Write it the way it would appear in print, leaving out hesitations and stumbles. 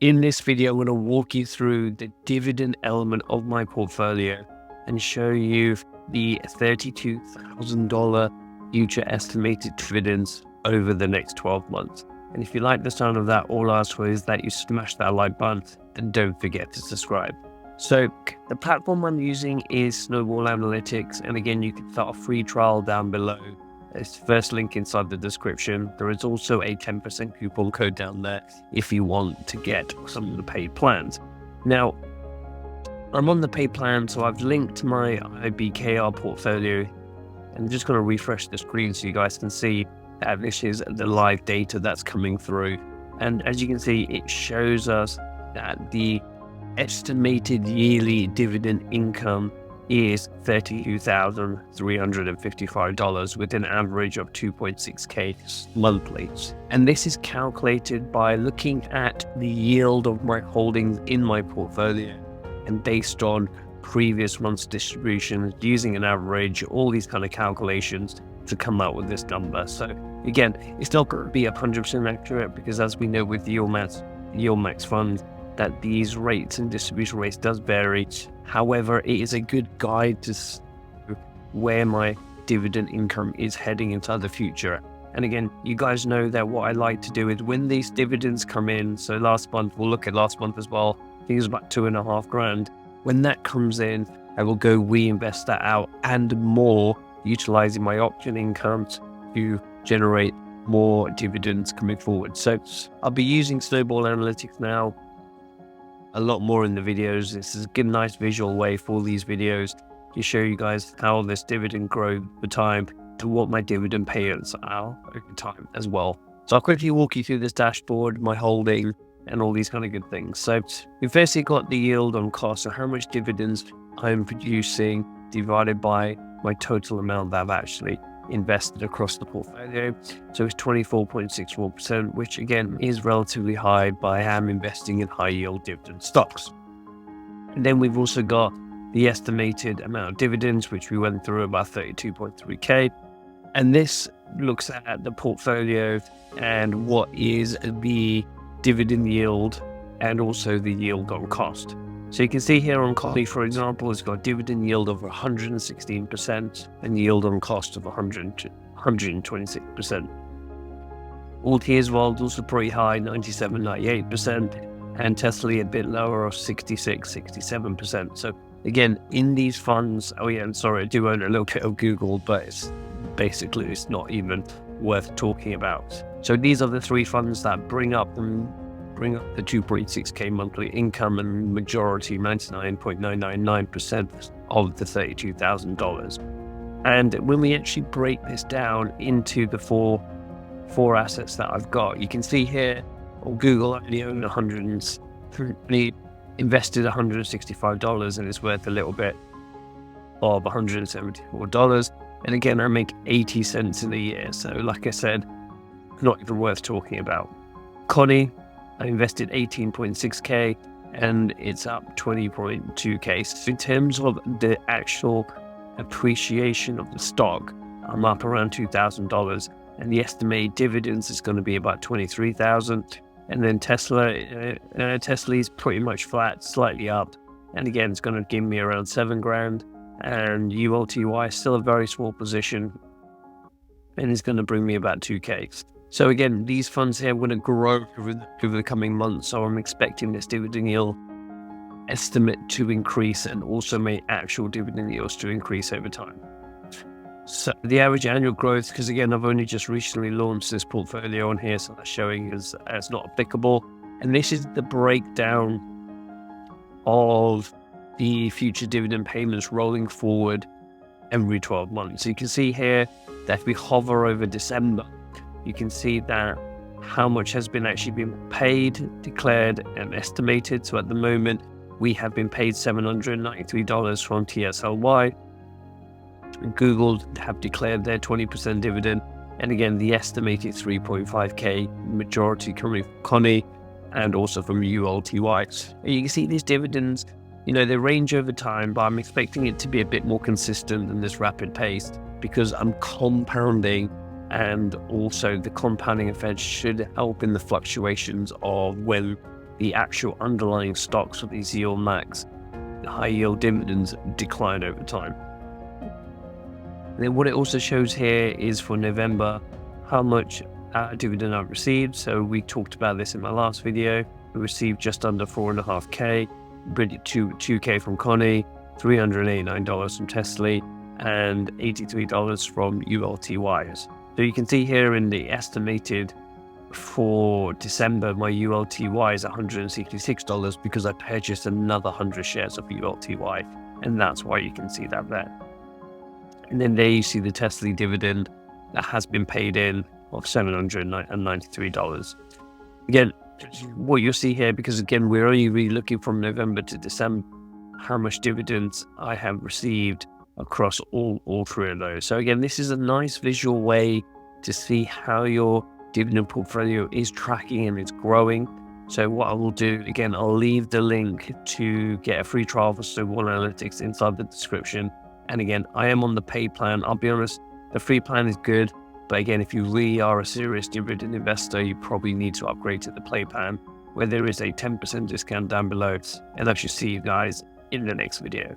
In this video, I'm going to walk you through the dividend element of my portfolio and show you the $32,000 future estimated dividends over the next 12 months. And if you like the sound of that, all I ask for is that you smash that like button and don't forget to subscribe. So the platform I'm using is Snowball Analytics. And again, you can start a free trial down below. It's the first link inside the description. There is also a 10% coupon code down there if you want to get some of the paid plans. Now, I'm on the paid plan, so I've linked my IBKR portfolio. I'm just going to refresh the screen so you guys can see that this is the live data that's coming through. And as you can see, it shows us that the estimated yearly dividend income is $32,355 with an average of 2.6k monthly. And this is calculated by looking at the yield of my holdings in my portfolio and based on previous month's distributions, using an average, all these kind of calculations to come out with this number. So again, it's not going to be 100% accurate because as we know with yieldmax funds, that these rates and distribution rates does vary. However, it is a good guide to where my dividend income is heading into the future. And again, you guys know that what I like to do is when these dividends come in, so last month, we'll look at last month as well, I think it was about $2.5 grand. When that comes in, I will go reinvest that out and more, utilizing my option income to generate more dividends coming forward. So I'll be using Snowball Analytics now a lot more in the videos. This is a good, nice visual way for these videos to show you guys how this dividend grows over time to what my dividend payouts are over time as well. So I'll quickly walk you through this dashboard, my holding, and all these kind of good things. So we've firstly got the yield on cost, so how much dividends I'm producing divided by my total amount that I've actually invested across the portfolio. So it's 24.64%, which again is relatively high, but I am investing in high yield dividend stocks. And then we've also got the estimated amount of dividends, which we went through, about 32.3k. And this looks at the portfolio and what is the dividend yield and also the yield on cost. So you can see here on Coffee, for example, it's got a dividend yield of 116% and yield on cost of 126%. Alti as well is also pretty high, 97, 98%, and tsly a bit lower of 66, 67%. So again, in these funds, oh yeah, I'm sorry, I do own a little bit of Google, but it's not even worth talking about. So these are the three funds that bring up the 2.6k monthly income, and majority 99.999% of the $32,000. And when we actually break this down into the four assets that I've got, you can see here on Google I only own invested $165 and it's worth a little bit of $174. And again, I make 80 cents in a year, so like I said, not even worth talking about. Connie, I invested 18.6k and it's up 20.2k. So in terms of the actual appreciation of the stock, I'm up around $2,000, and the estimated dividends is going to be about 23,000. And then Tesla is pretty much flat, slightly up, and again it's going to give me around 7 grand. And ULTY is still a very small position, and it's going to bring me about 2k. So again, these funds here are going to grow over the coming months, so I'm expecting this dividend yield estimate to increase and also my actual dividend yields to increase over time. So the average annual growth, because again, I've only just recently launched this portfolio on here, so that's showing as not applicable. And this is the breakdown of the future dividend payments rolling forward every 12 months. So you can see here that if we hover over December, you can see that how much has actually been paid, declared, and estimated. So at the moment, we have been paid $793 from tsly. Google have declared their 20% dividend. And again, the estimated 3.5k, majority coming from Connie and also from ULTY. And you can see these dividends, they range over time, but I'm expecting it to be a bit more consistent than this rapid pace because I'm compounding and also the compounding effect should help in the fluctuations of when the actual underlying stocks of these yieldmax high yield dividends decline over time. And then what it also shows here is for November how much dividend I've received. So we talked about this in my last video. We received just under 4.5k, 2k from Connie, $389 from tsly, and $83 from ULTYs. So you can see here in the estimated for December, my ULTY is $166 because I purchased another 100 shares of ULTY, and that's why you can see that there. And then there you see the tsly dividend that has been paid in of $793. Again, what you'll see here, because again, we're only really looking from November to December, how much dividends I have received across all three of those. So again, this is a nice visual way to see how your dividend portfolio is tracking and it's growing. So what I will do, again, I'll leave the link to get a free trial for Snowball Analytics inside the description. And again, I am on the paid plan. I'll be honest, the free plan is good. But again, if you really are a serious dividend investor, you probably need to upgrade to the play plan, where there is a 10% discount down below. And I should see you guys in the next video.